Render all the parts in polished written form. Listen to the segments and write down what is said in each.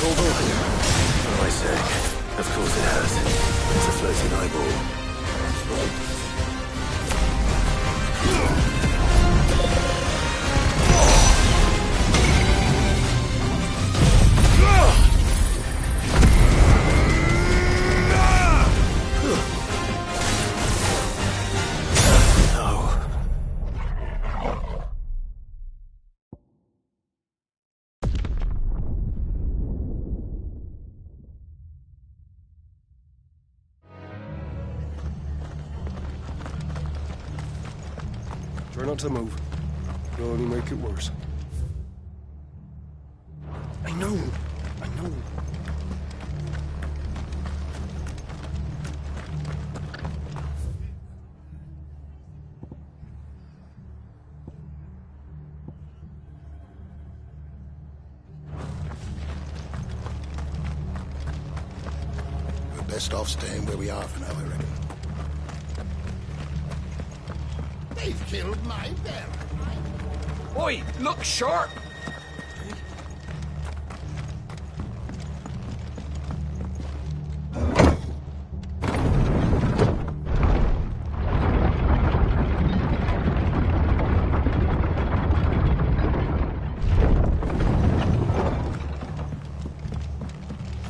hold open? For my sake. Of course it has. It's a floating eyeball. Try not to move. It'll only make it worse. I know. We're best off staying where we are for now, I reckon. They've killed my bear. Oi, look sharp!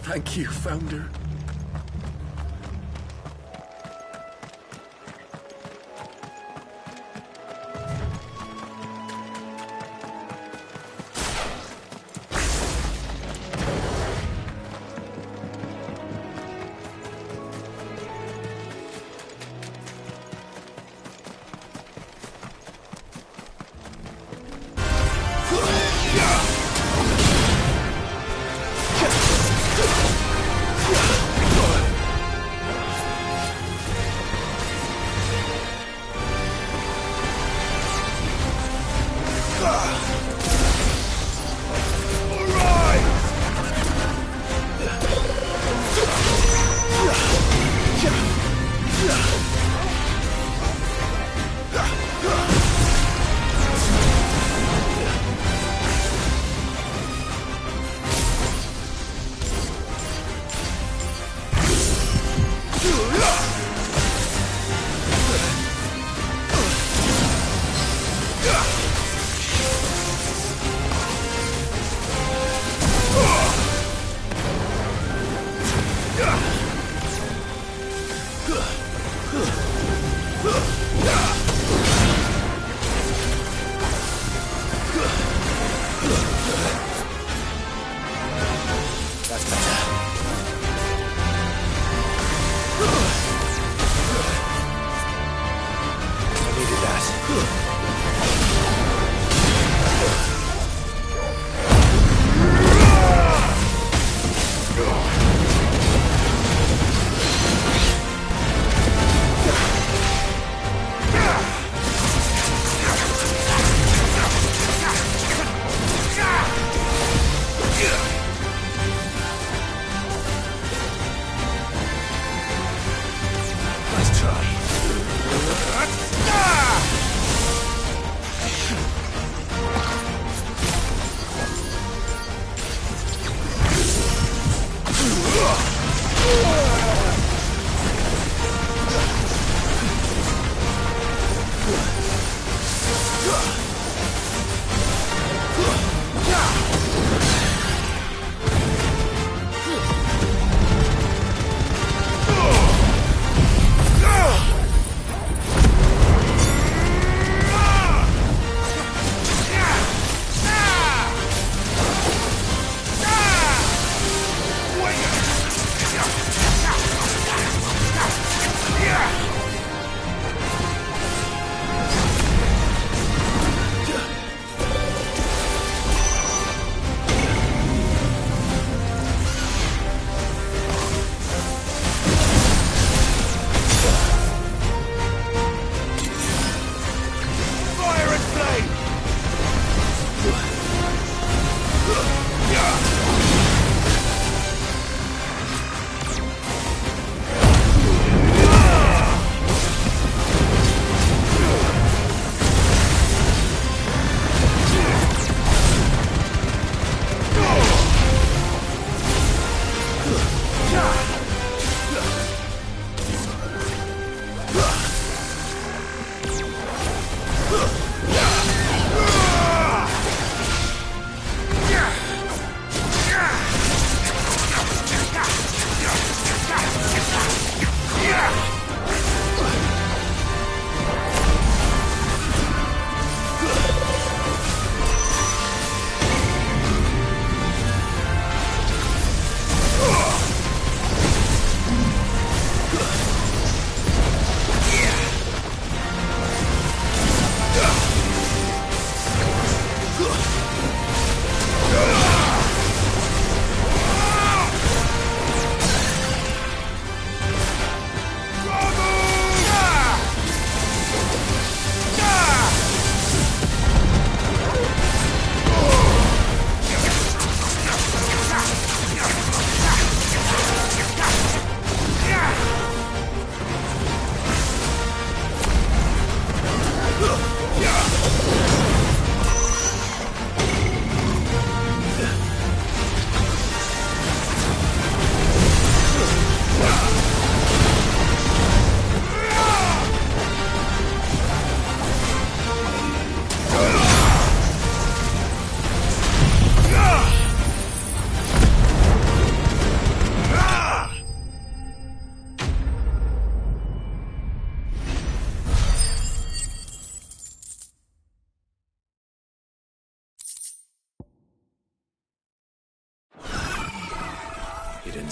Thank you, Founder. Yeah!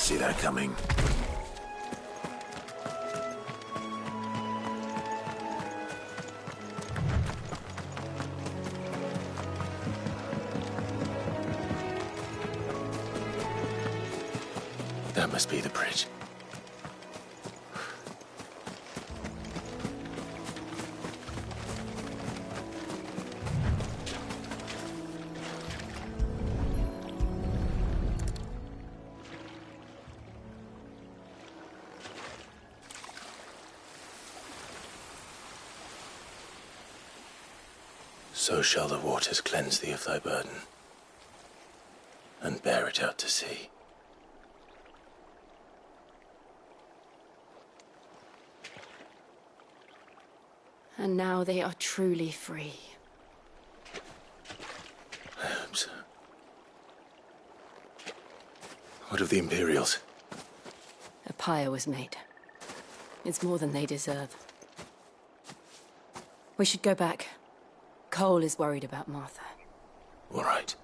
see that coming. That must be the bridge. So shall the waters cleanse thee of thy burden, and bear it out to sea. And now they are truly free. I hope so. What of the Imperials? A pyre was made. It's more than they deserve. We should go back. Cole is worried about Martha. All right.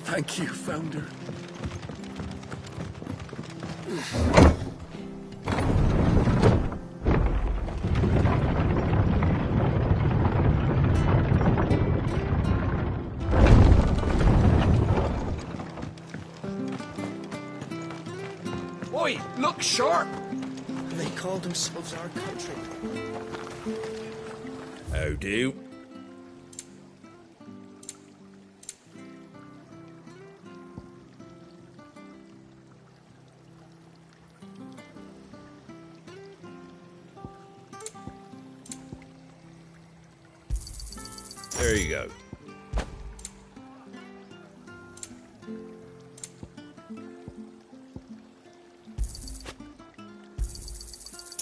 Thank you, Founder. Oi, look sharp! They call themselves our country. How do? There you go.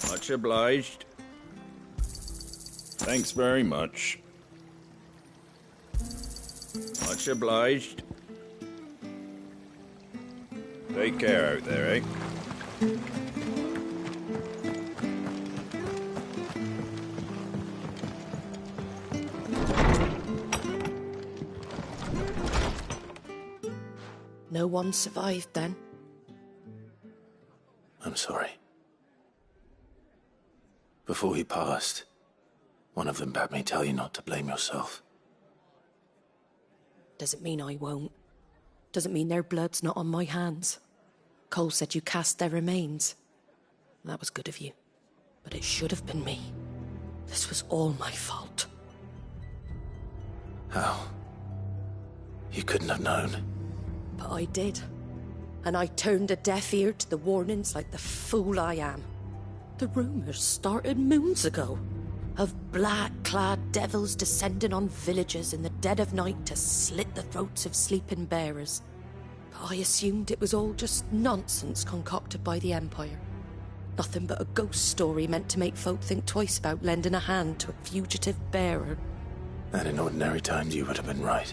Much obliged. Thanks very much. Much obliged. Take care out there, eh? No one survived then? I'm sorry. Before he passed, one of them bade me tell you not to blame yourself. Doesn't mean I won't. Doesn't mean their blood's not on my hands. Cole said you cast their remains. That was good of you. But it should have been me. This was all my fault. How? You couldn't have known. But I did. And I turned a deaf ear to the warnings like the fool I am. The rumours started moons ago. Of black-clad devils descending on villages in the dead of night to slit the throats of sleeping bearers. But I assumed it was all just nonsense concocted by the Empire. Nothing but a ghost story meant to make folk think twice about lending a hand to a fugitive bearer. And in ordinary times, you would have been right.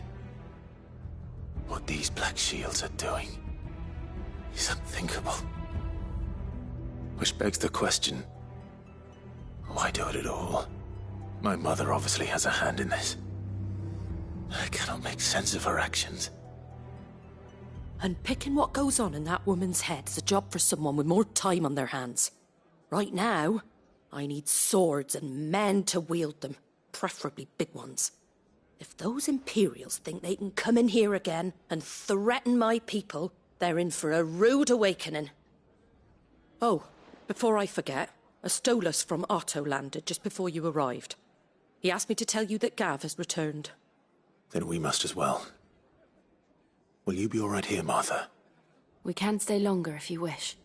What these Black Shields are doing is unthinkable. Which begs the question, why do it at all? My mother obviously has a hand in this. I cannot make sense of her actions. Unpicking what goes on in that woman's head is a job for someone with more time on their hands. Right now, I need swords and men to wield them, preferably big ones. If those Imperials think they can come in here again and threaten my people, they're in for a rude awakening. Oh, before I forget, a Stolas from Otto landed just before you arrived. He asked me to tell you that Gav has returned. Then we must as well. Will you be all right here, Martha? We can stay longer if you wish.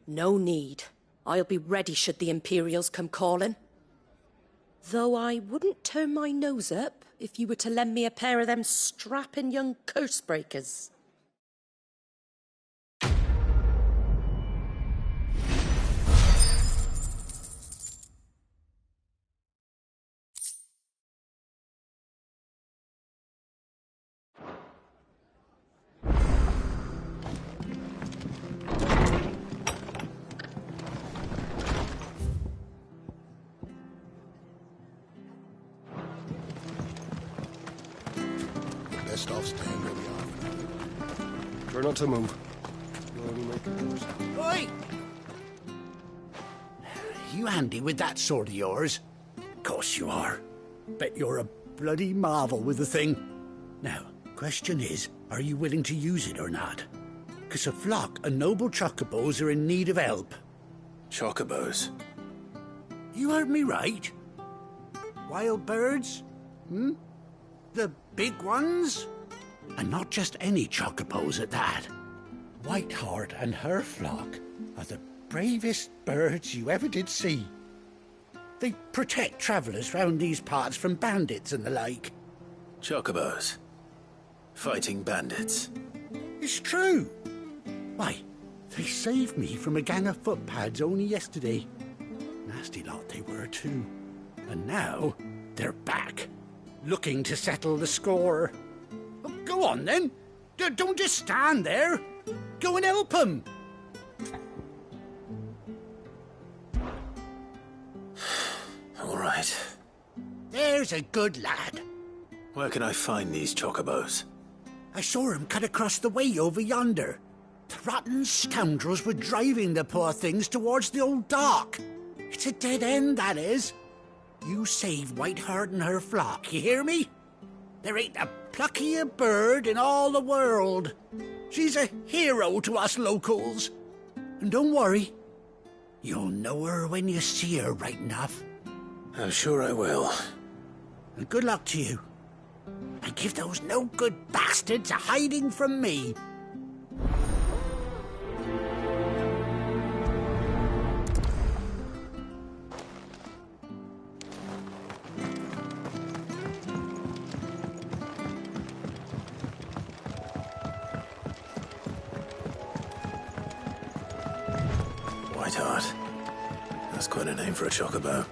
No need. I'll be ready should the Imperials come calling. Though I wouldn't turn my nose up if you were to lend me a pair of them strapping young curse-breakers. Best off staying where we are. Try not to move. You'll only make it worse. Oi! You handy with that sword of yours? Course you are. Bet you're a bloody marvel with the thing. Now, question is, are you willing to use it or not? 'Cause a flock of noble chocobos are in need of help. Chocobos? You heard me right. Wild birds? The big ones? And not just any chocobos at that. Whiteheart and her flock are the bravest birds you ever did see. They protect travellers round these parts from bandits and the like. Chocobos? Fighting bandits? It's true. Why, they saved me from a gang of footpads only yesterday. Nasty lot they were too. And now they're back, looking to settle the score. Oh, go on then. Don't just stand there. Go and help them. All right. There's a good lad. Where can I find these chocobos? I saw him cut across the way over yonder. The rotten scoundrels were driving the poor things towards the old dock. It's a dead end, that is. You save Whiteheart and her flock, you hear me? There ain't a pluckier bird in all the world. She's a hero to us locals. And don't worry, you'll know her when you see her right enough. I'm sure I will. And good luck to you. And give those no-good bastards a hiding from me. Whiteheart. That's quite a name for a chocobo.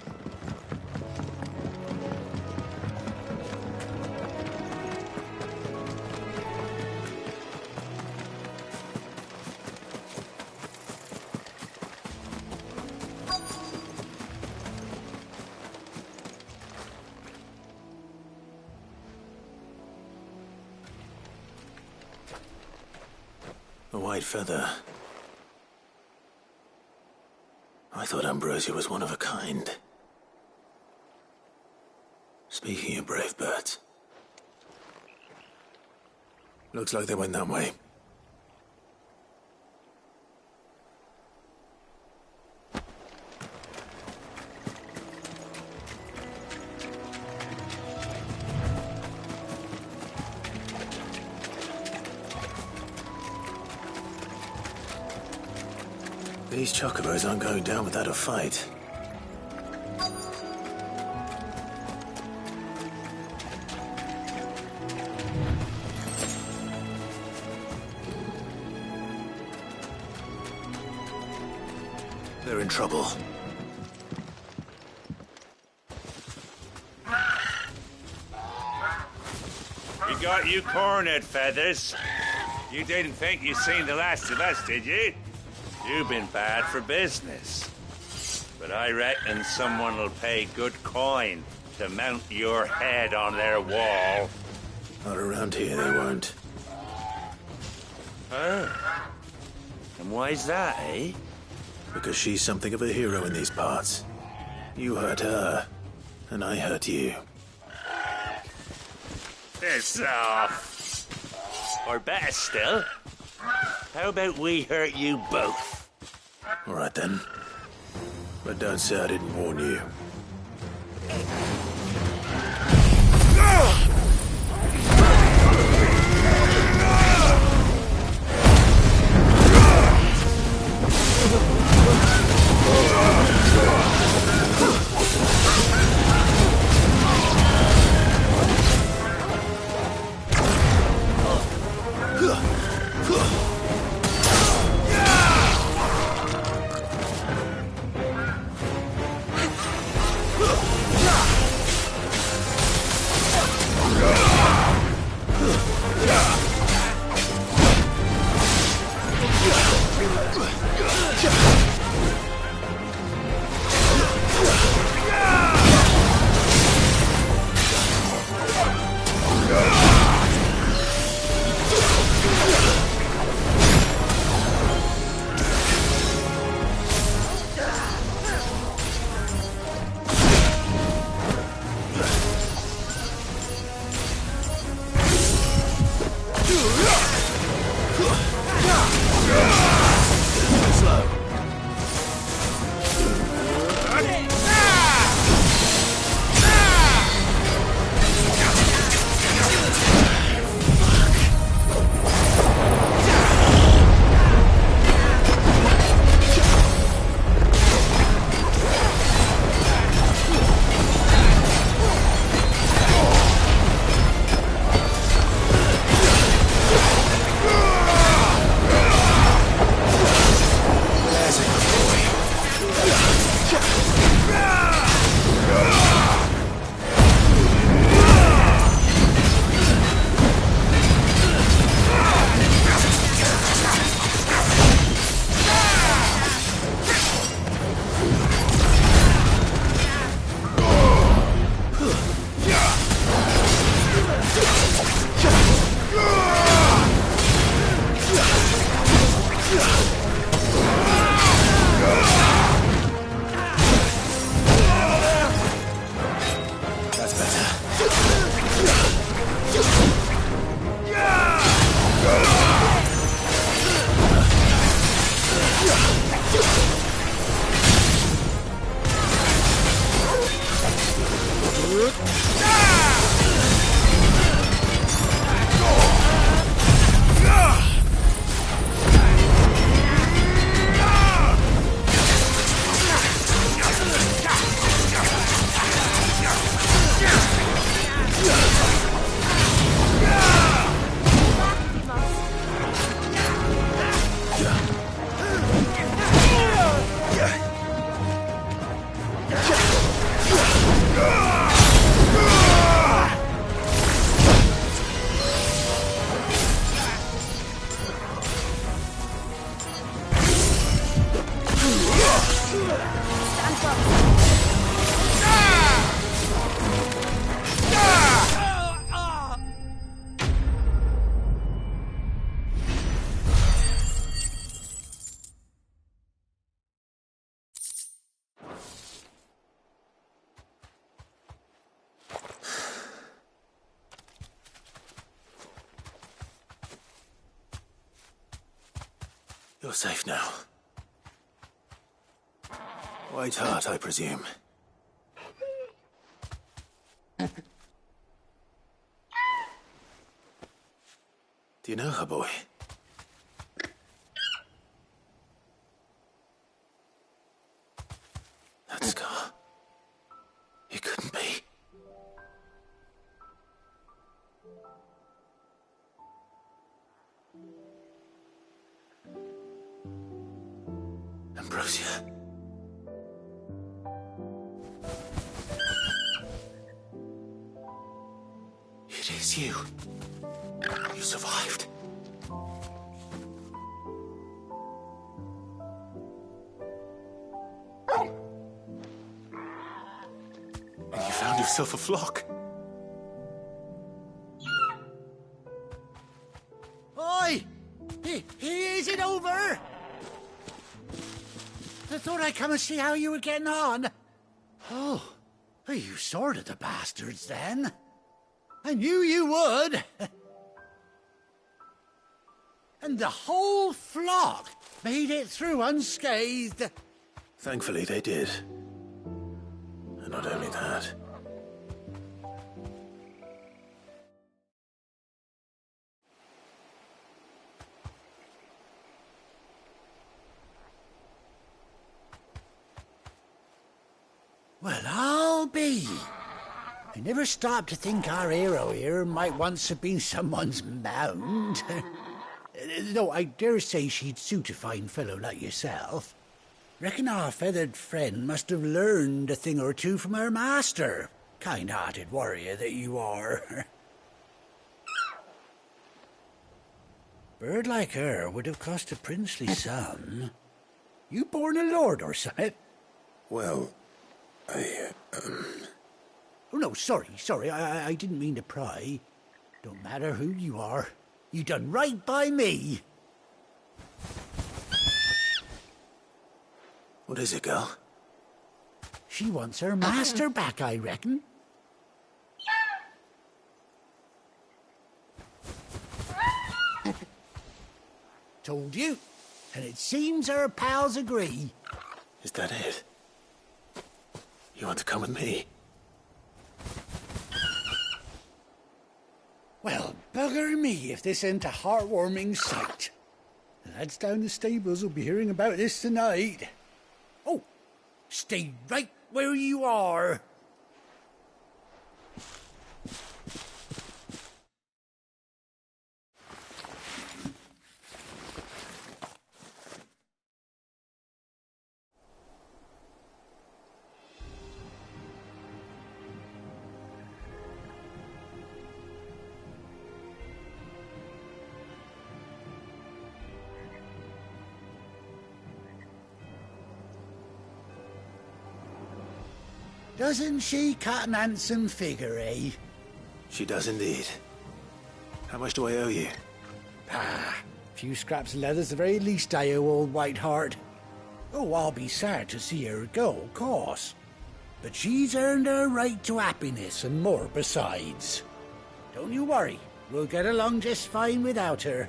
A white feather. I thought Ambrosia was one of a kind. Speaking of brave birds. Looks like they went that way. These chocobos aren't going down without a fight. They're in trouble. We got you cornered, Feathers. You didn't think you'd seen the last of us, did you? You've been bad for business. But I reckon someone will pay good coin to mount your head on their wall. Not around here, they won't. Oh. And why's that, eh? Because she's something of a hero in these parts. You hurt her, and I hurt you. Piss off. Or better still, how about we hurt you both? All right, then. But don't say I didn't warn you. You're safe now. White Heart, I presume. Do you know her, boy? That scar. It couldn't be. Ambrosia. It is you. You survived. And you found yourself a flock. Oi! Is it over? I thought I'd come and see how you were getting on. Oh, you sorted the bastards then. I knew you would. And the whole flock made it through unscathed. Thankfully, they did. And not only that. Well, I'll be. I never stopped to think our hero here might once have been someone's mount. Though I dare say she'd suit a fine fellow like yourself. Reckon our feathered friend must have learned a thing or two from her master. Kind-hearted warrior that you are. Bird like her would have cost a princely sum. You born a lord or something? Well, Oh, no, sorry, I didn't mean to pry. Don't matter who you are. You done right by me. What is it, girl? She wants her master back, I reckon. Told you. And it seems her pals agree. Is that it? You want to come with me? Well, bugger me if this ain't a heartwarming sight. The lads down the stables will be hearing about this tonight. Oh, stay right where you are. Doesn't she cut an handsome figure, eh? She does indeed. How much do I owe you? A few scraps of leather's the very least I owe old Whiteheart. Oh, I'll be sad to see her go, of course. But she's earned her right to happiness and more besides. Don't you worry, we'll get along just fine without her.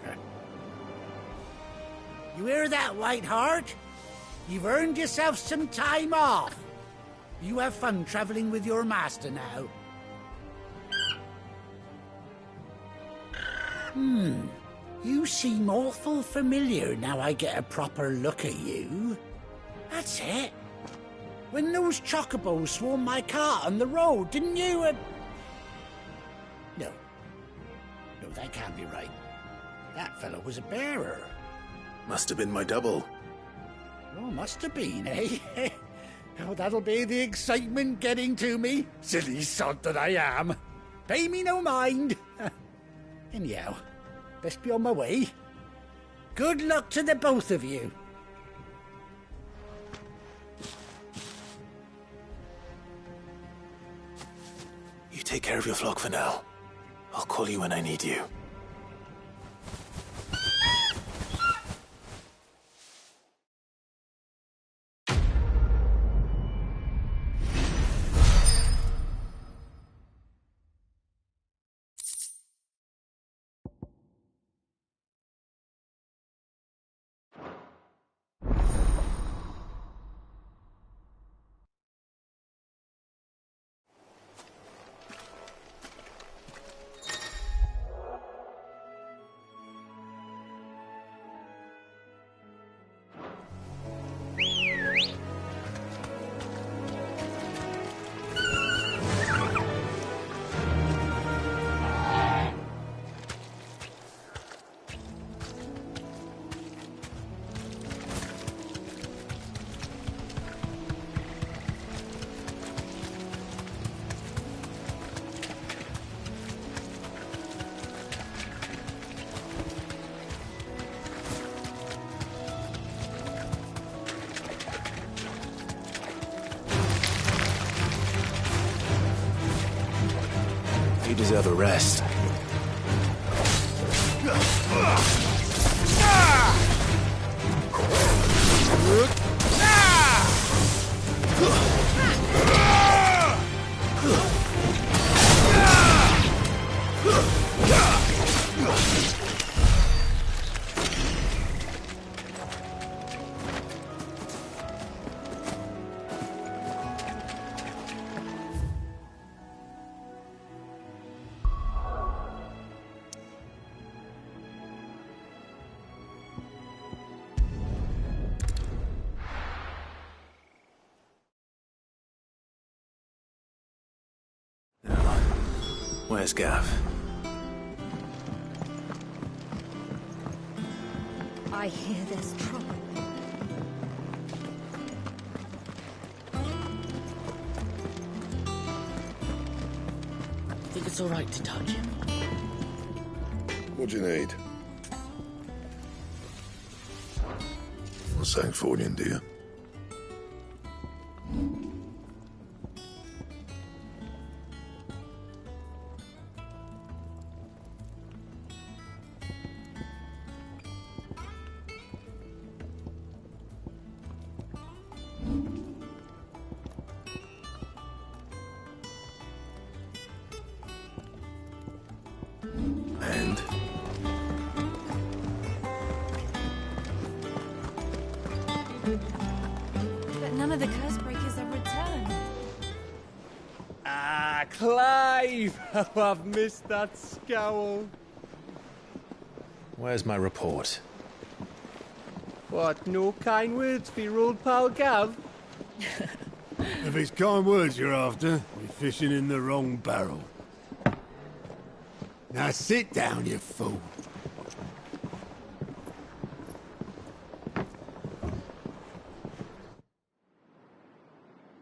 You hear that, Whiteheart? You've earned yourself some time off. You have fun traveling with your master now. You seem awful familiar now I get a proper look at you. That's it. When those chocobos swarmed my cart on the road, didn't you? No, that can't be right. That fellow was a bearer. Must have been my double. Oh, must have been, eh? Oh, that'll be the excitement getting to me. Silly sod that I am. Pay me no mind. Anyhow, best be on my way. Good luck to the both of you. You take care of your flock for now. I'll call you when I need you. have a rest. Where's Gav? I hear there's trouble. Think it's all right to touch him? What do you need? What's Sancfordian, do you? And? But none of the curse breakers have returned. Ah, Clive! Oh, I've missed that scowl. Where's my report? What, no kind words for your old pal Gav? If it's kind words you're after, we're fishing in the wrong barrel. Now sit down, you fool.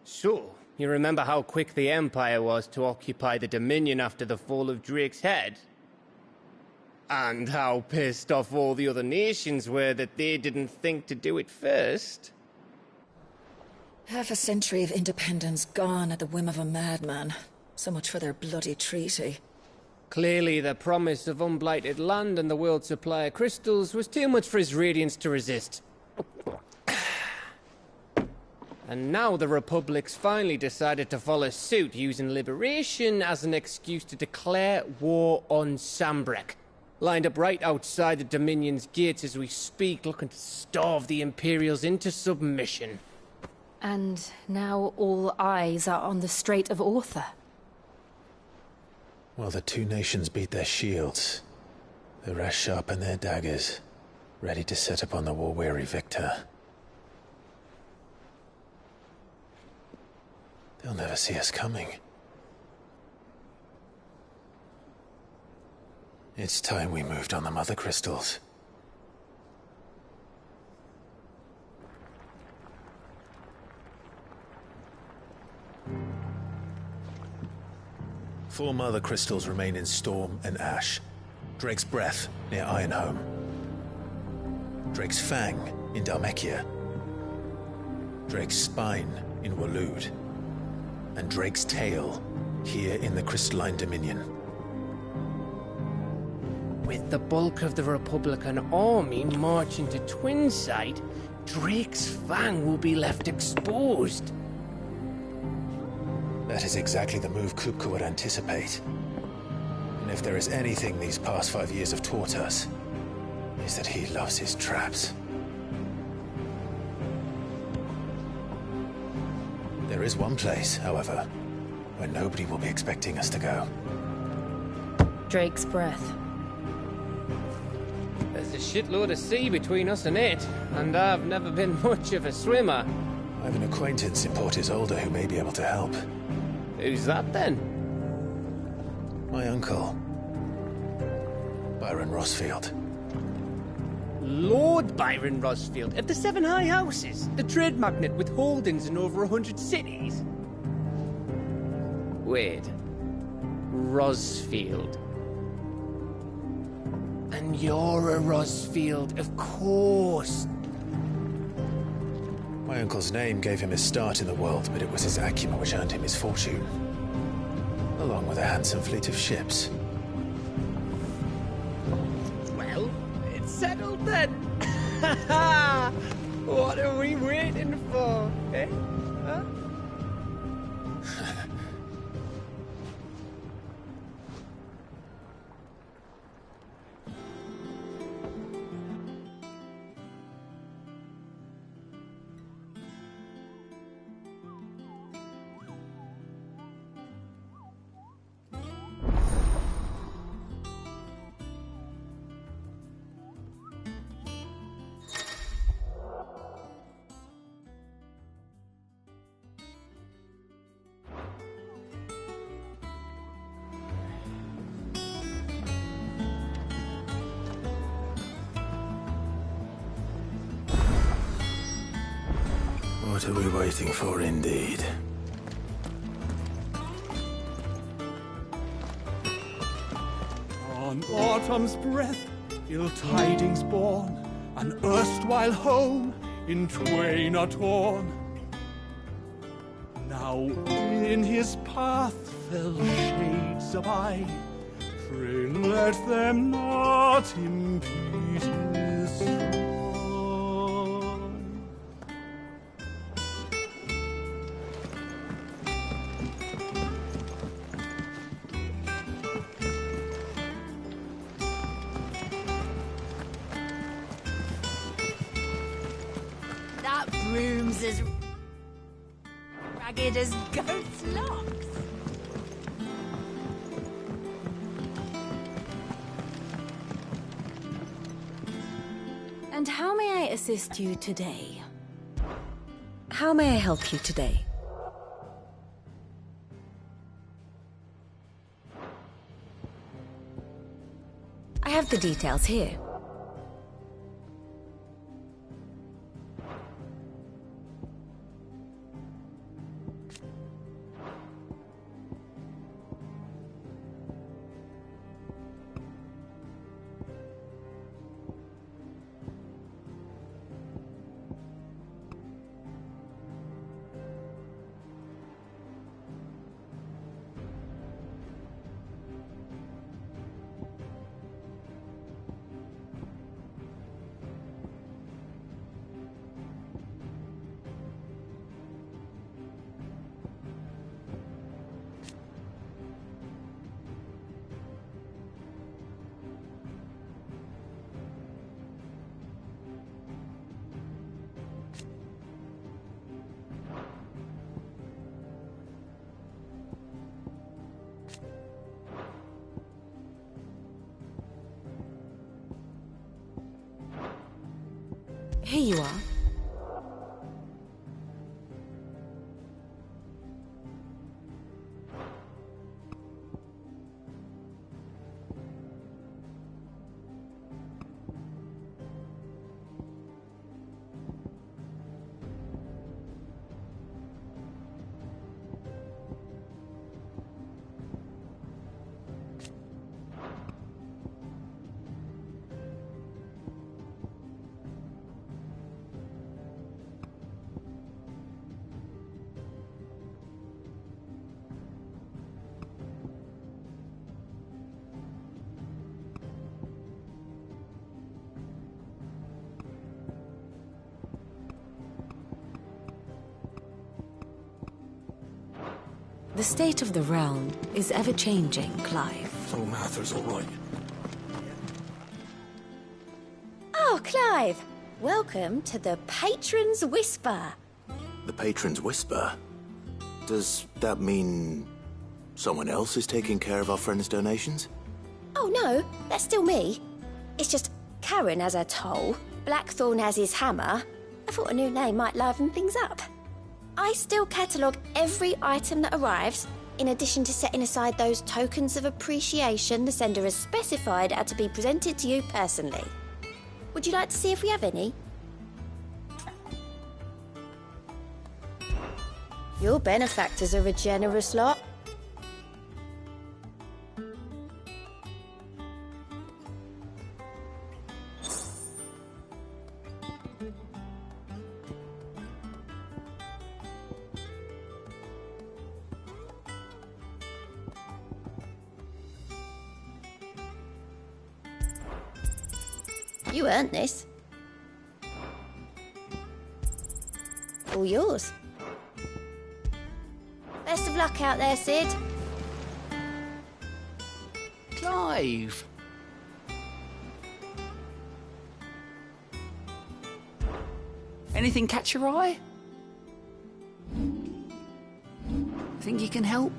So, you remember how quick the Empire was to occupy the Dominion after the fall of Drake's head? And how pissed off all the other nations were that they didn't think to do it first? Half a century of independence gone at the whim of a madman. So much for their bloody treaty. Clearly, the promise of unblighted land and the world's supply of crystals was too much for his radiance to resist. And now the Republic's finally decided to follow suit, using liberation as an excuse to declare war on Sambrek. Lined up right outside the Dominion's gates as we speak, looking to starve the Imperials into submission. And now all eyes are on the Strait of Author. Well, the two nations beat their shields. The rest sharpen their daggers, ready to set upon the war-weary victor. They'll never see us coming. It's time we moved on the mother crystals. Four mother crystals remain in Storm and Ash. Drake's Breath near Ironhome. Drake's Fang in Dhalmekia. Drake's Spine in Waloed. And Drake's Tail here in the Crystalline Dominion. With the bulk of the Republican army marching to Twinside, Drake's Fang will be left exposed. That is exactly the move Kupka would anticipate. And if there is anything these past 5 years have taught us, is that he loves his traps. There is one place, however, where nobody will be expecting us to go. Drake's Breath. There's a shitload of sea between us and it, and I've never been much of a swimmer. I have an acquaintance in Port Isolde who may be able to help. Who's that then? My uncle, Byron Rosfield. Lord Byron Rosfield of the Seven High Houses, the trade magnate with holdings in over 100 cities. Wait, Rosfield. And you're a Rosfield, of course. My uncle's name gave him his start in the world, but it was his acumen which earned him his fortune. Along with with a handsome fleet of ships. Well, it's settled then. What are we waiting for, eh? Huh? What are we waiting for, indeed? On autumn's breath, ill tidings born, an erstwhile home in twain are torn. Now in his path fell shades abide, pray let them not impede his stride. That broom's as ragged as goat's locks. And how may I assist you today? How may I help you today? I have the details here. Here you are. The state of the realm is ever-changing, Clive. So Mather's all right. Oh, Clive! Welcome to the Patron's Whisper. The Patron's Whisper? Does that mean someone else is taking care of our friend's donations? Oh no, that's still me. It's just Karen has her toll, Blackthorn has his hammer. I thought a new name might liven things up. I still catalogue every item that arrives, in addition to setting aside those tokens of appreciation the sender has specified are to be presented to you personally. Would you like to see if we have any? Your benefactors are a generous lot. You earned this. All yours. Best of luck out there, Sid. Clive! Anything catch your eye? Think you can help?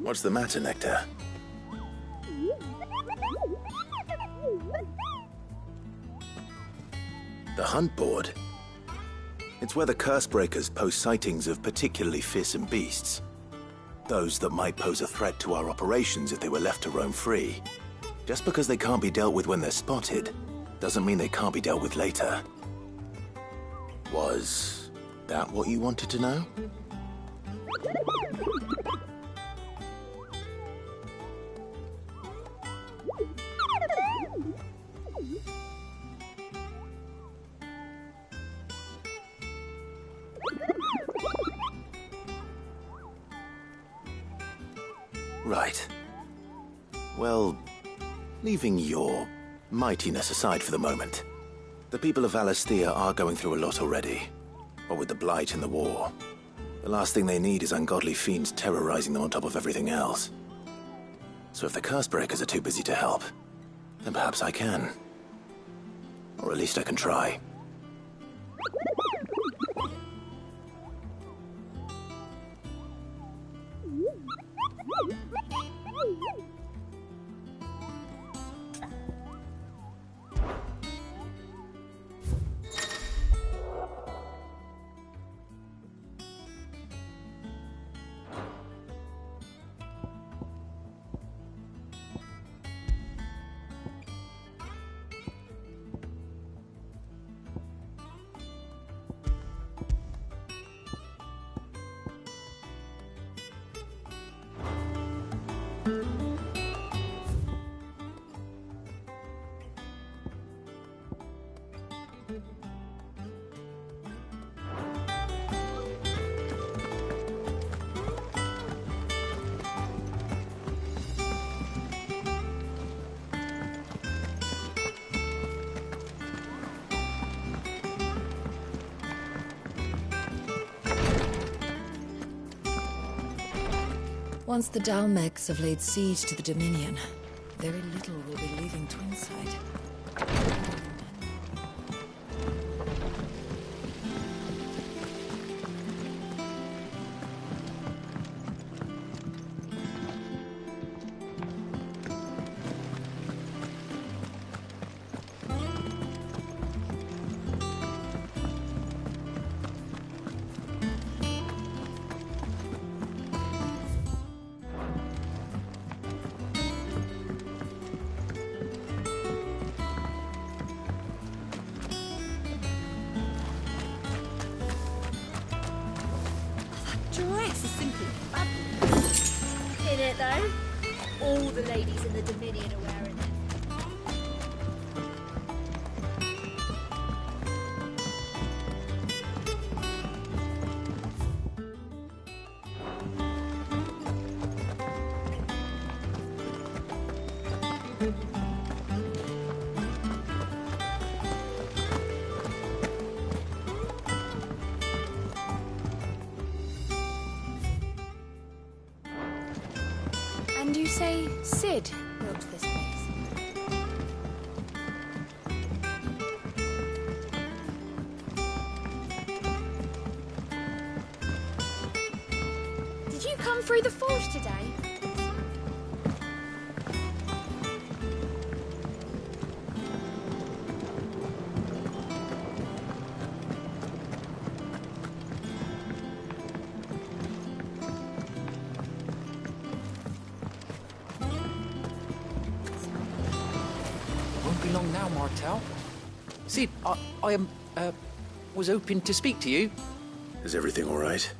What's the matter, Nectar? The hunt board? It's where the Cursebreakers post sightings of particularly fearsome beasts. Those that might pose a threat to our operations if they were left to roam free. Just because they can't be dealt with when they're spotted, doesn't mean they can't be dealt with later. Was that what you wanted to know? Right. Well, leaving your mightiness aside for the moment, the people of Valisthea are going through a lot already. What with the Blight and the war, the last thing they need is ungodly fiends terrorizing them on top of everything else. So if the Cursebreakers are too busy to help, then perhaps I can. Or at least I can try. Once the Dalmegs have laid siege to the Dominion, very little will be leaving Twinside. Dress is simply fabulous. In it though, all the ladies in the Dominion are wearing it. And you say Sid built this place? Did you come through the forge today? Won't be long now, Martel. Sid, I was hoping to speak to you. Is everything all right?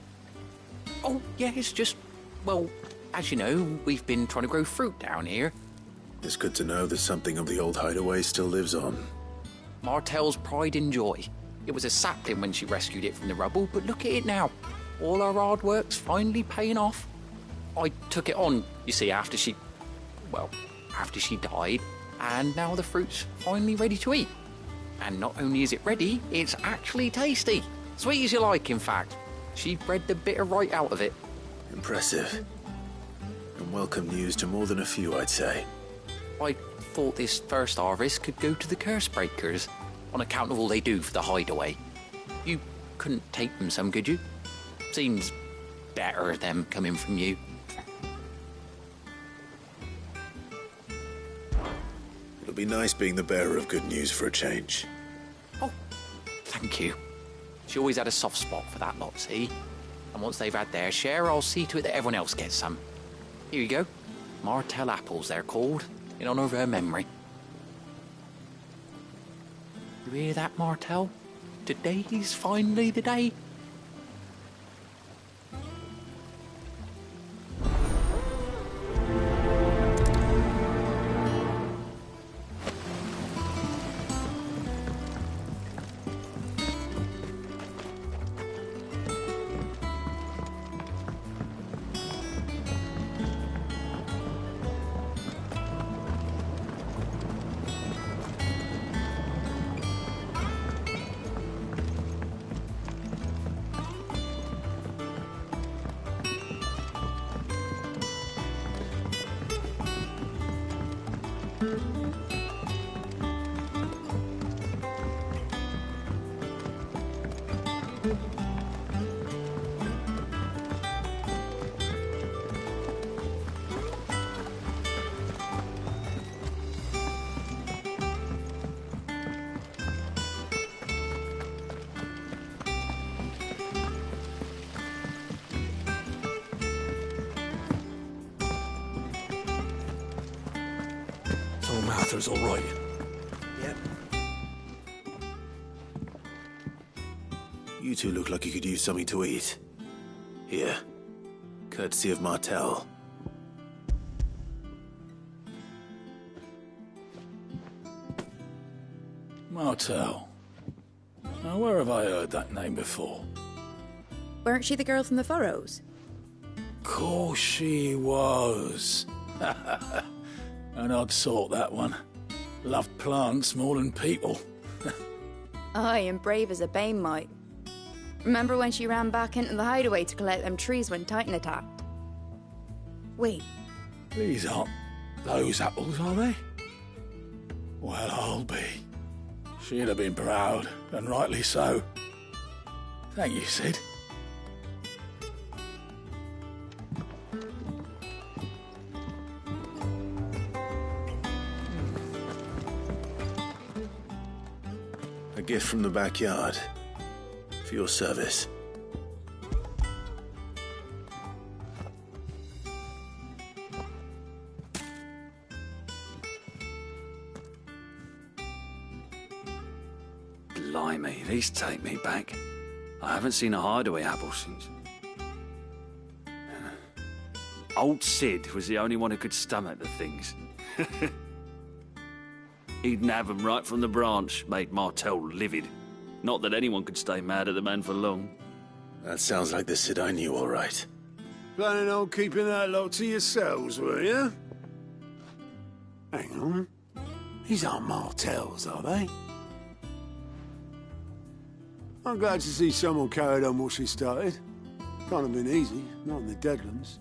Oh, yeah, it's just Well, as you know, we've been trying to grow fruit down here. It's good to know that something of the old hideaway still lives on. Martel's pride and joy. It was a sapling when she rescued it from the rubble, but look at it now. All our hard work's finally paying off. I took it on, you see, after she died, and now the fruit's finally ready to eat. And not only is it ready, it's actually tasty. Sweet as you like, in fact. She bred the bitter right out of it. Impressive. And welcome news to more than a few, I'd say. I thought this first harvest could go to the curse breakers, on account of all they do for the hideaway. You couldn't take them some, could you? Seems better them coming from you. It'll be nice being the bearer of good news for a change. Oh, thank you. She always had a soft spot for that lot, see? And once they've had their share, I'll see to it that everyone else gets some. Here you go. Martel apples, they're called, in honour of her memory. You hear that, Martel? Today's finally the day. So Martha's all right. Yep. You two look like you could use something to eat. Here. Courtesy of Martel. Martel. Now, where have I heard that name before? Weren't she the girl from the Furrows? Course she was. An odd sort, that one. Loved plants more than people. Aye, and brave as a bane might. Remember when she ran back into the hideaway to collect them trees when Titan attacked? Wait. These aren't those apples, are they? Well, I'll be. She'd have been proud, and rightly so. Thank you, Sid. A gift from the backyard. For your service. Blimey, these take me back. I haven't seen a hideaway apple since. Old Sid was the only one who could stomach the things. He'd nab them right from the branch, made Martel livid. Not that anyone could stay mad at the man for long. That sounds like the Sid I knew, all right. Planning on keeping that lot to yourselves, were you? Hang on. These aren't Martels, are they? I'm glad to see someone carried on what she started. Can't have been easy, not in the Deadlands.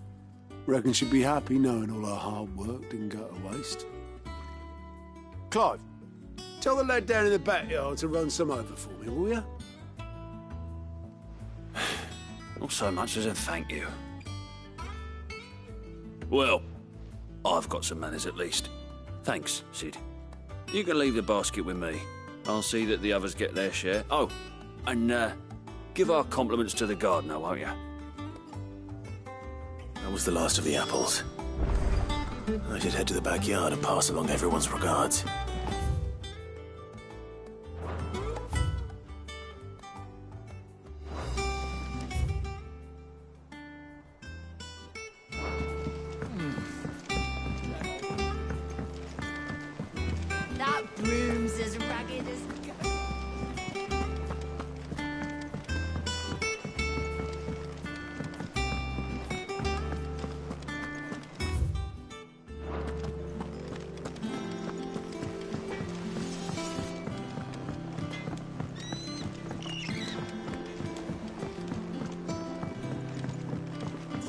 Reckon she'd be happy knowing all her hard work didn't go to waste. Clive, tell the lad down in the backyard to run some over for me, will you? Not so much as a thank you. Well, I've got some manners at least. Thanks, Sid. You can leave the basket with me. I'll see that the others get their share. Oh, and give our compliments to the gardener, won't you? That was the last of the apples. I should head to the backyard and pass along everyone's regards.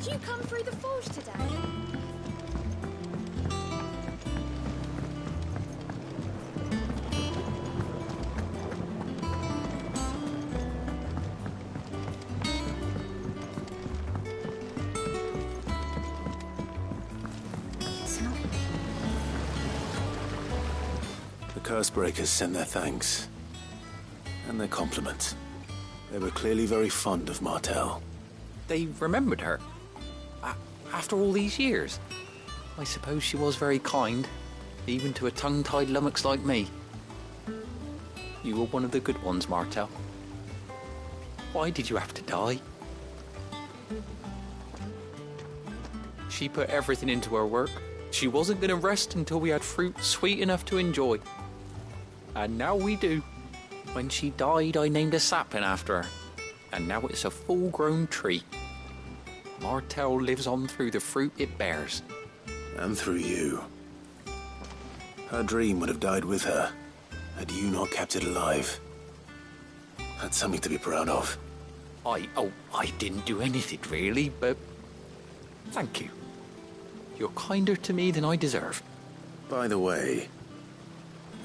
Did you come through the forge today? The Cursebreakers send their thanks. And their compliments. They were clearly very fond of Martel. They remembered her. After all these years. I suppose she was very kind, even to a tongue-tied lummox like me. You were one of the good ones, Martel. Why did you have to die? She put everything into her work. She wasn't going to rest until we had fruit sweet enough to enjoy. And now we do. When she died, I named a sapling after her. And now it's a full-grown tree. Martel lives on through the fruit it bears. And through you. Her dream would have died with her, had you not kept it alive. That's something to be proud of. I didn't do anything really, but thank you. You're kinder to me than I deserve. By the way,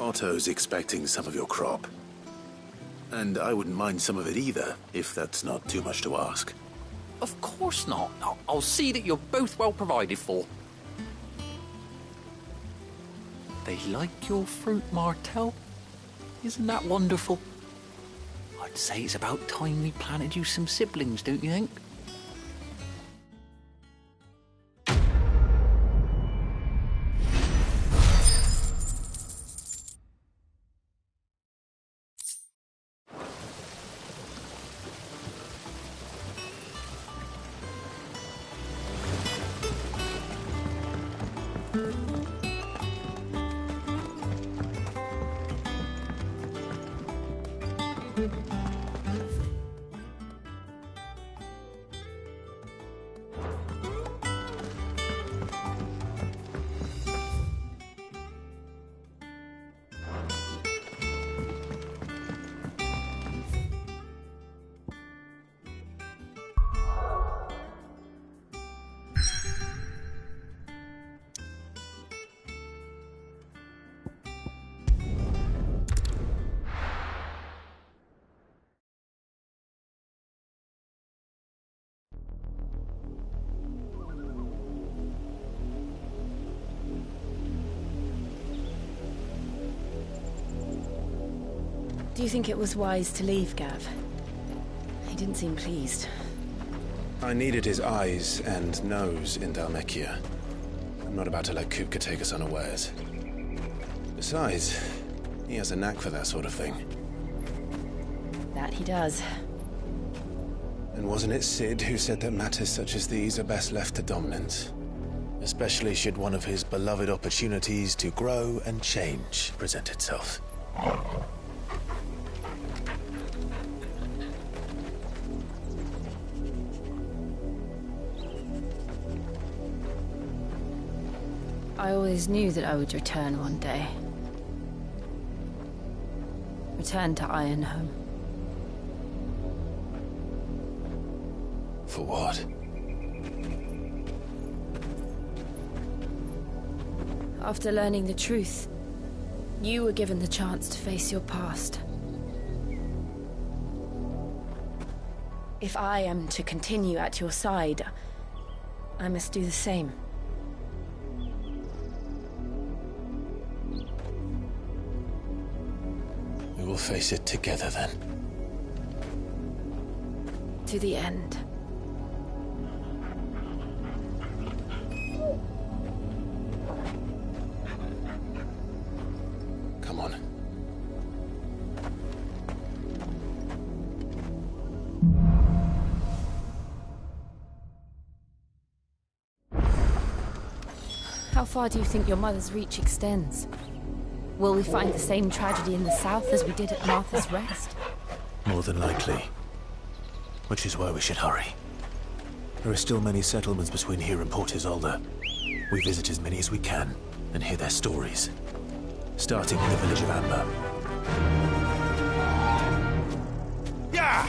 Otto's expecting some of your crop. And I wouldn't mind some of it either, if that's not too much to ask. Of course not. I'll see that you're both well provided for. They like your fruit, Martel. Isn't that wonderful? I'd say it's about time we planted you some siblings, don't you think? Do you think it was wise to leave, Gav? He didn't seem pleased. I needed his eyes and nose in Dhalmekia. I'm not about to let Kupka take us unawares. Besides, he has a knack for that sort of thing. That he does. And wasn't it Sid who said that matters such as these are best left to dominance? Especially should one of his beloved opportunities to grow and change present itself. I always knew that I would return one day. Return to Ironhome. For what? After learning the truth, you were given the chance to face your past. If I am to continue at your side, I must do the same. We will face it together then. To the end. Come on. How far do you think your mother's reach extends? Will we find the same tragedy in the south as we did at Martha's Rest? More than likely. Which is why we should hurry. There are still many settlements between here and Port Isolde. We visit as many as we can and hear their stories. Starting with the village of Amber. Yeah!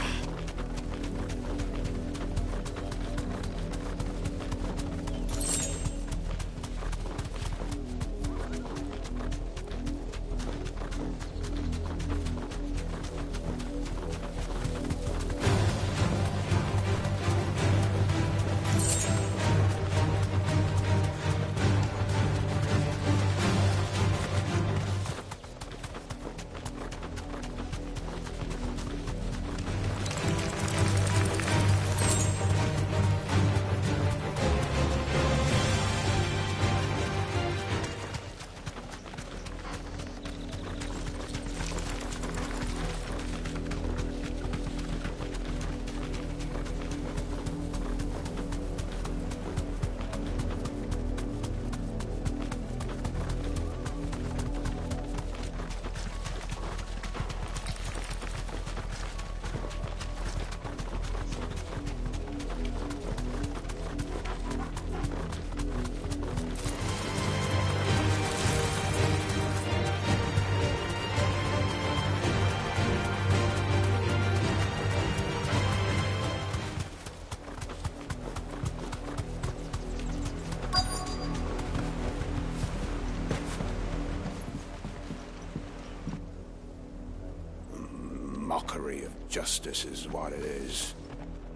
of justice is what it is.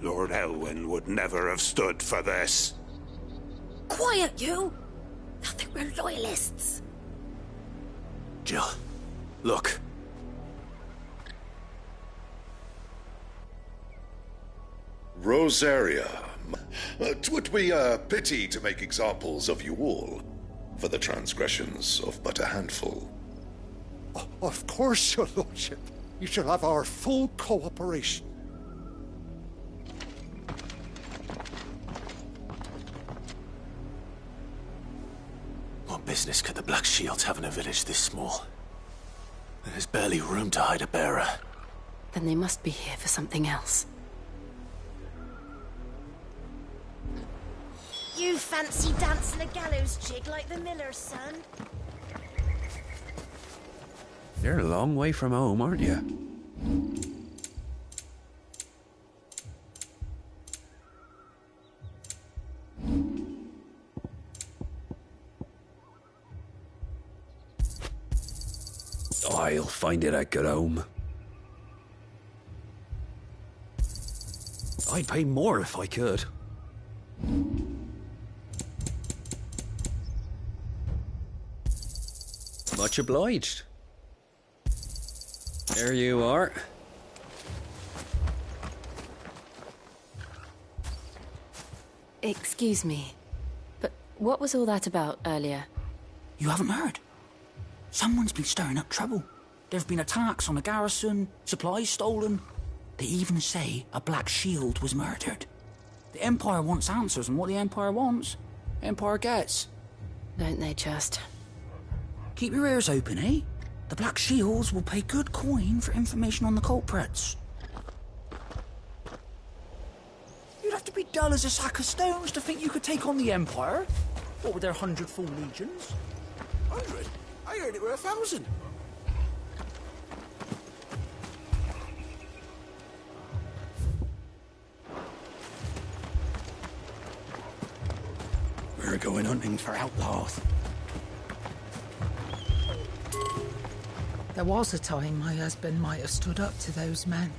Lord Elwyn would never have stood for this. Quiet, you! I think we're loyalists. Jill, look. Rosaria. 'Twould be a pity to make examples of you all, for the transgressions of but a handful. Of course, your lordship. You shall have our full cooperation. What business could the Black Shields have in a village this small? There's barely room to hide a bearer. Then they must be here for something else. You fancy dancing a gallows jig like the miller's son? You're a long way from home, aren't you? I'll find it a good home. I'd pay more if I could. Much obliged. There you are. Excuse me, but what was all that about earlier? You haven't heard? Someone's been stirring up trouble. There've been attacks on the garrison, supplies stolen. They even say a Black Shield was murdered. The Empire wants answers, and what the Empire wants, Empire gets. Don't they just? Keep your ears open, eh? The Black Shields will pay good coin for information on the culprits. You'd have to be dull as a sack of stones to think you could take on the Empire. What with their 100 full legions? 100? I heard it were 1,000. We're going hunting for outlaws. There was a time my husband might have stood up to those men.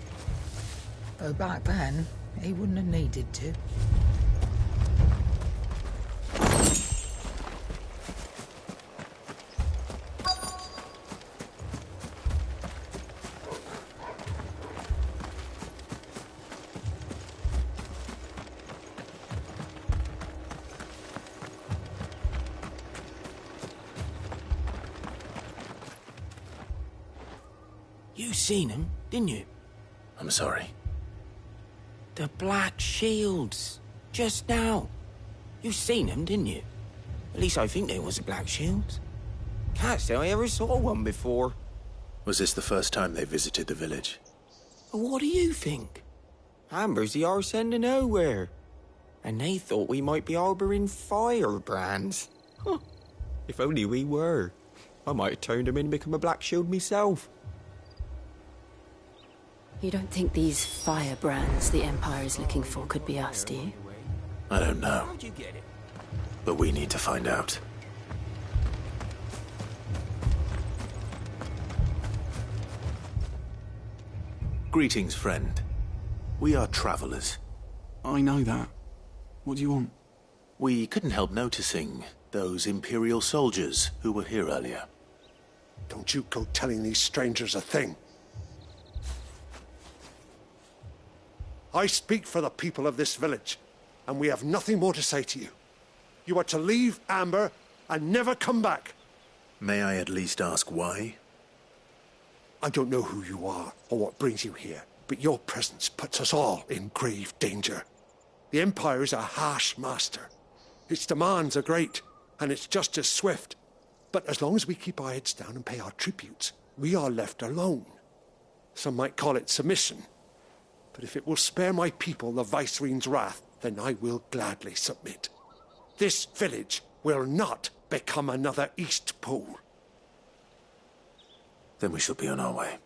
Though back then, he wouldn't have needed to. You seen him, didn't you? I'm sorry. The Black Shields. Just now. You seen them, didn't you? At least I think there was a Black Shield. Can't say I ever saw one before. Was this the first time they visited the village? What do you think? Amber's the arse end of nowhere. And they thought we might be harbouring firebrands. Huh. If only we were. I might have turned them in and become a Black Shield myself. You don't think these firebrands the Empire is looking for could be us, do you? I don't know. But we need to find out. Greetings, friend. We are travelers. I know that. What do you want? We couldn't help noticing those Imperial soldiers who were here earlier. Don't you go telling these strangers a thing. I speak for the people of this village, and we have nothing more to say to you. You are to leave Amber and never come back. May I at least ask why? I don't know who you are or what brings you here, but your presence puts us all in grave danger. The Empire is a harsh master. Its demands are great, and its justice swift. But as long as we keep our heads down and pay our tributes, we are left alone. Some might call it submission. But if it will spare my people the Viceroy's wrath, then I will gladly submit. This village will not become another Eastpool. Then we shall be on our way.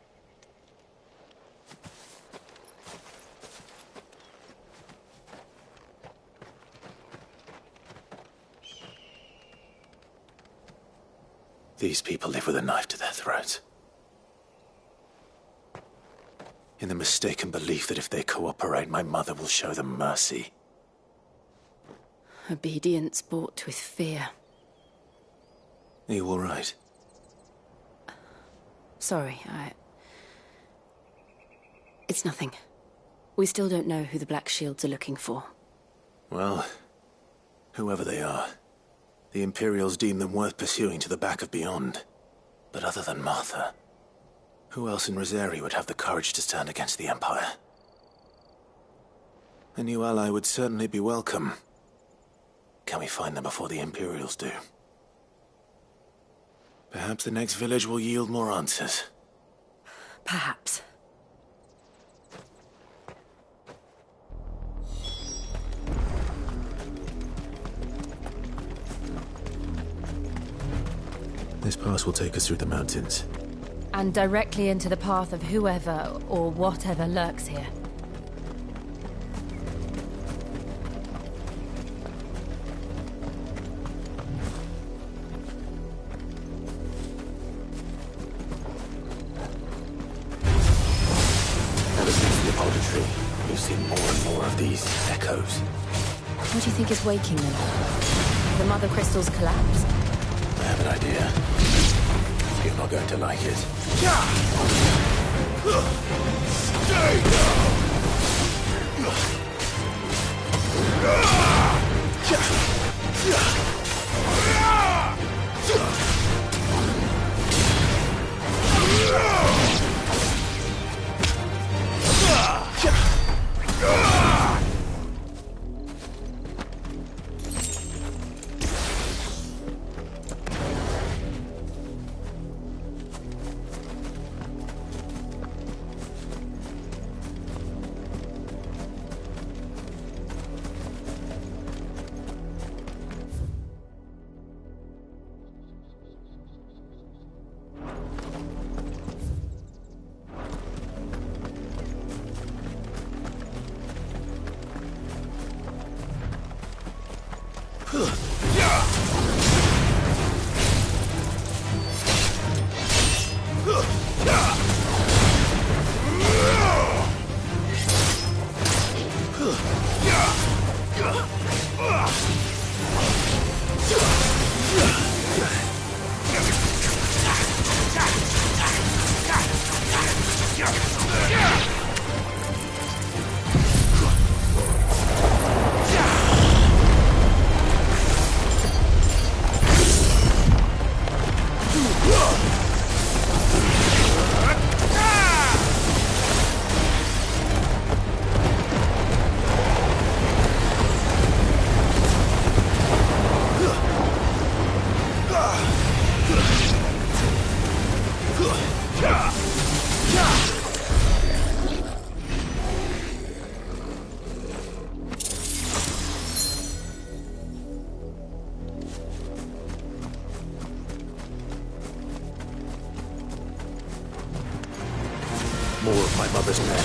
These people live with a knife to their throats. in the mistaken belief that if they cooperate, my mother will show them mercy. Obedience bought with fear. Are you all right? Sorry, It's nothing. We still don't know who the Black Shields are looking for. Well, whoever they are, the Imperials deem them worth pursuing to the back of beyond. But other than Martha, who else in Rosari would have the courage to stand against the Empire? A new ally would certainly be welcome. Can we find them before the Imperials do? Perhaps the next village will yield more answers. Perhaps. This pass will take us through the mountains. And directly into the path of whoever or whatever lurks here. Ever since the Apollo tree, we've seen more and more of these echoes. What do you think is waking them? The Mother Crystal's collapsed? I have an idea. You're not going to like it. Stay down! More of my mother's men.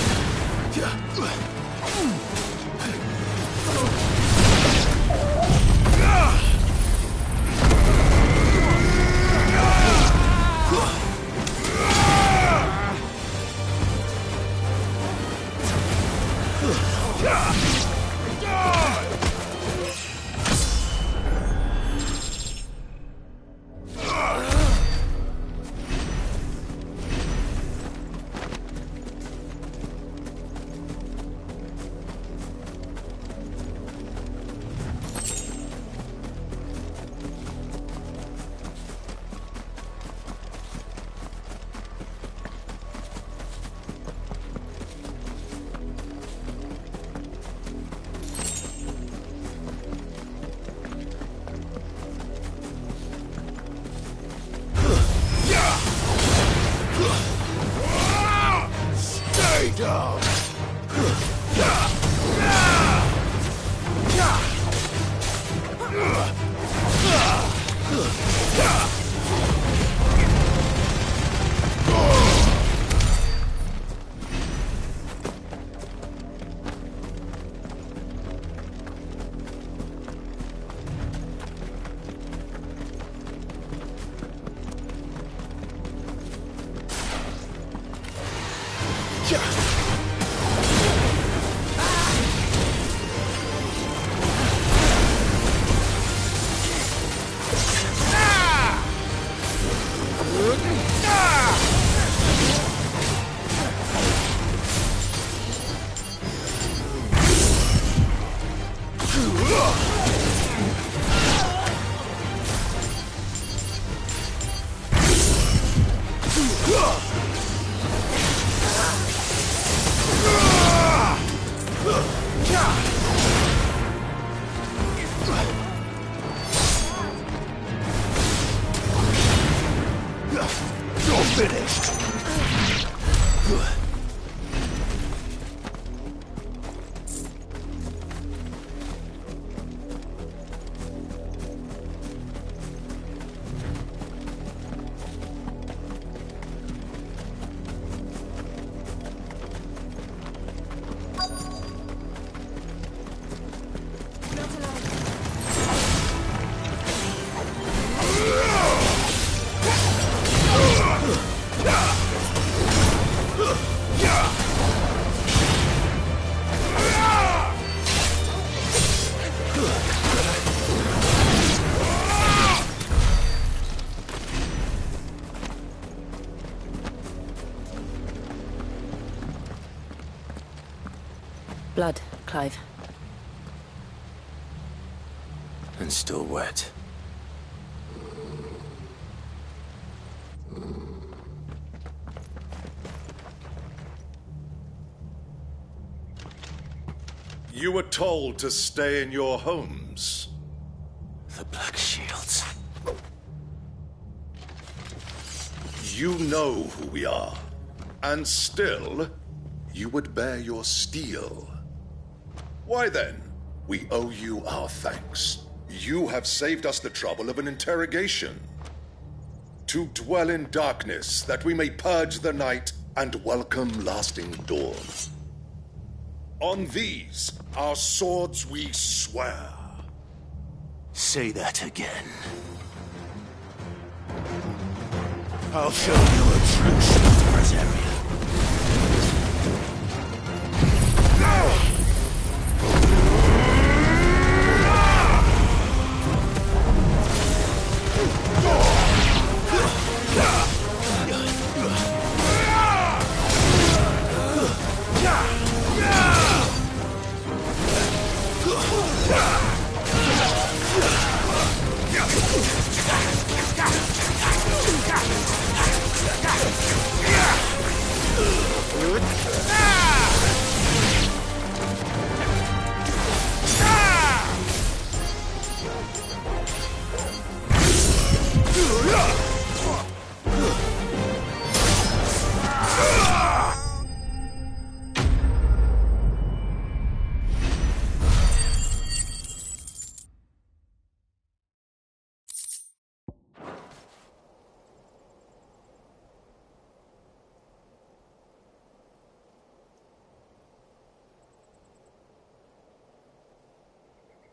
You're finished. Blood, Clive. And still wet. You were told to stay in your homes. The Black Shields. You know who we are. And still, you would bear your steel. Why then, we owe you our thanks. You have saved us the trouble of an interrogation. To dwell in darkness, that we may purge the night and welcome lasting dawn. On these, our swords we swear. Say that again. I'll show you a true shield area.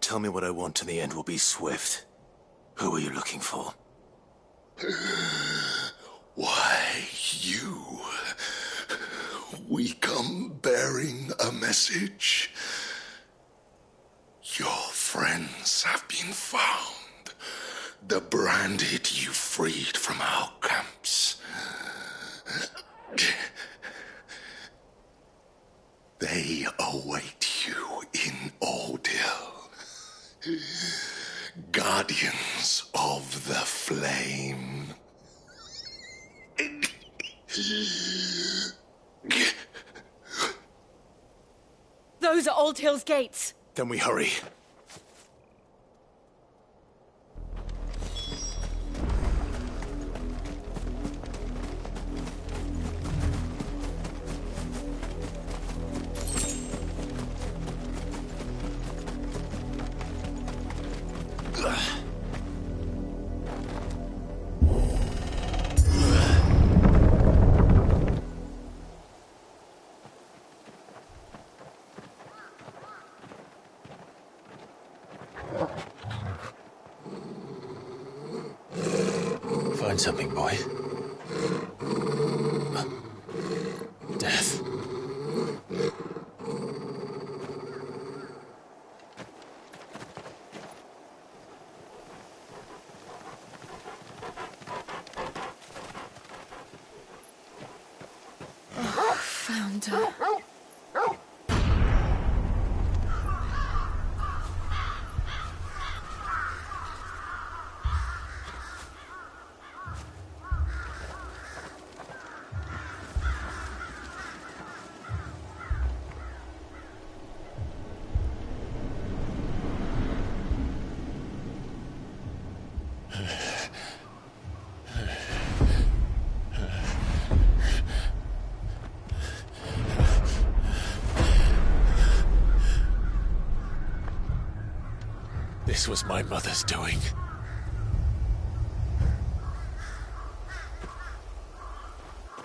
Tell me what I want and the end will be swift. Who are you looking for? Why, you. We come bearing a message. Your friends have been found. The branded you freed from our camps. They await you in Odil. Guardians of the Flame. Those are Old Hill's gates. Then we hurry. Find something, boy. Death. Oh, found her. This was my mother's doing.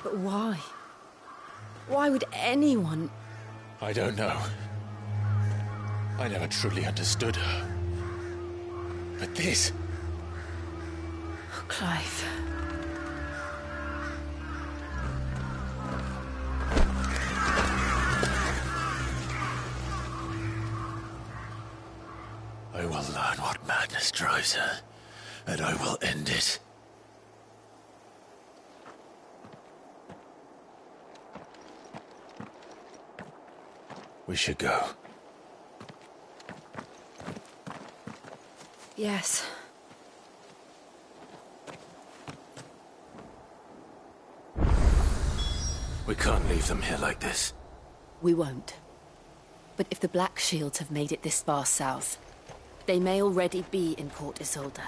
But why? Why would anyone... I don't know. I never truly understood her. But this... Oh, Clive. I will learn what madness drives her, and I will end it. We should go. Yes. We can't leave them here like this. We won't. But if the Black Shields have made it this far south, they may already be in Port Isolde.